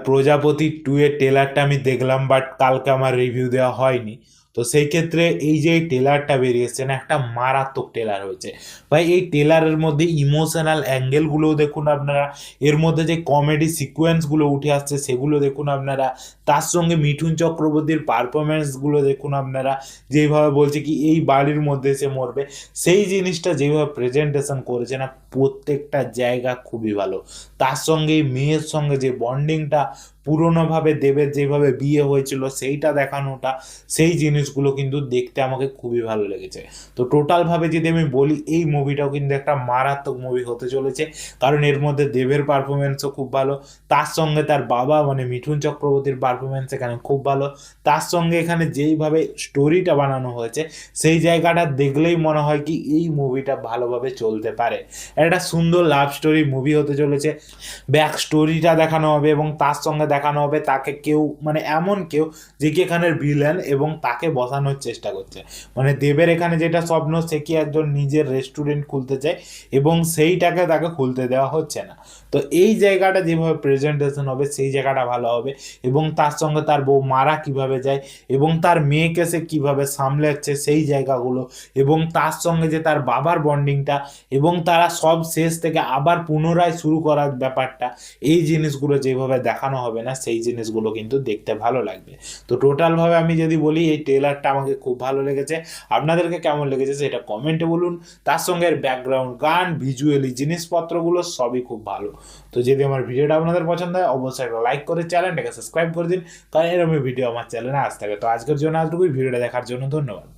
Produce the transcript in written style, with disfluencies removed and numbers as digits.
প্রজাপতি 2 এর ট্রেলারটা আমি দেখলাম, বাট কালকে আমার রিভিউ দেওয়া হয়নি। তো সেই ক্ষেত্রে এই যে ট্রেলারটা বেরিয়েছে না, একটা মারাত্মক ট্রেলার হয়েছে ভাই। এই ট্রেলারের মধ্যে ইমোশনাল অ্যাঙ্গেলগুলোও দেখুন আপনারা, এর মধ্যে যে কমেডি সিকোয়েন্সগুলো উঠে আসছে সেগুলো দেখুন আপনারা, তার সঙ্গে মিঠুন চক্রবর্তীর পারফরমেন্সগুলো দেখুন আপনারা, যেইভাবে বলছে কি এই বাড়ির মধ্যে সে মরবে, সেই জিনিসটা যেভাবে প্রেজেন্টেশন করেছে না, প্রত্যেকটা জায়গা খুবই ভালো। তার সঙ্গে এই মেয়ের সঙ্গে যে বন্ডিংটা, পুরনোভাবে দেবের যেভাবে বিয়ে হয়েছিল সেইটা দেখানোটা, সেই জিনিসগুলো কিন্তু দেখতে আমাকে খুবই ভালো লেগেছে। তো টোটালভাবে যদি আমি বলি, এই মুভিটাও কিন্তু একটা মারাত্মক মুভি হতে চলেছে, কারণ এর মধ্যে দেবের পারফরমেন্সও খুব ভালো, তার সঙ্গে তার বাবা মানে মিঠুন চক্রবর্তীর পারফরমেন্স এখানে খুব ভালো, তার সঙ্গে এখানে যেইভাবে স্টোরিটা বানানো হয়েছে সেই জায়গাটা দেখলেই মনে হয় কি এই মুভিটা ভালোভাবে চলতে পারে। একটা সুন্দর লাভ স্টোরি মুভি হতে চলেছে, ব্যাক স্টোরিটা দেখানো হবে এবং তার সঙ্গে দেখানো হবে তাকে কেউ মানে এমন কেউ যে কি এখানের ভিলেন এবং তাকে বসানোর চেষ্টা করছে। মানে দেবের এখানে যেটা স্বপ্ন, সে কি একজন নিজের রেস্টুরেন্ট খুলতে চায় এবং সেইটাকে তাকে খুলতে দেওয়া হচ্ছে না। তো এই জায়গাটা যেভাবে প্রেজেন্টেশন হবে সেই জায়গাটা ভালো হবে, এবং তার সঙ্গে তার বউ মারা কিভাবে যায় এবং তার মেয়েকে সে কীভাবে সামলাচ্ছে সেই জায়গাগুলো, এবং তার সঙ্গে যে তার বাবার বন্ডিংটা, এবং তারা সব শেষ থেকে আবার পুনরায় শুরু করার ব্যাপারটা, এই জিনিসগুলো যেভাবে দেখানো হবে না, সেই জিনিসগুলো কিন্তু দেখতে ভালো লাগবে। তো টোটালভাবে আমি যদি বলি, এই ট্রেলারটা আমাকে খুব ভালো লেগেছে। আপনাদেরকে কেমন লেগেছে সেটা কমেন্টে বলুন। তার সঙ্গে এর ব্যাকগ্রাউন্ড গান, ভিজুয়ালি জিনিসপত্রগুলো সবই খুব ভালো। তো যদি আমার ভিডিওটা আপনাদের পছন্দ হয় অবশ্যই একটা লাইক করে চ্যানেলটাকে সাবস্ক্রাইব করে দিন, কারণ এরকম ভিডিও আমার চ্যানেলে আজ থাকে। তো আজকের জন্য এতটুকুই, ভিডিওটা দেখার জন্য ধন্যবাদ।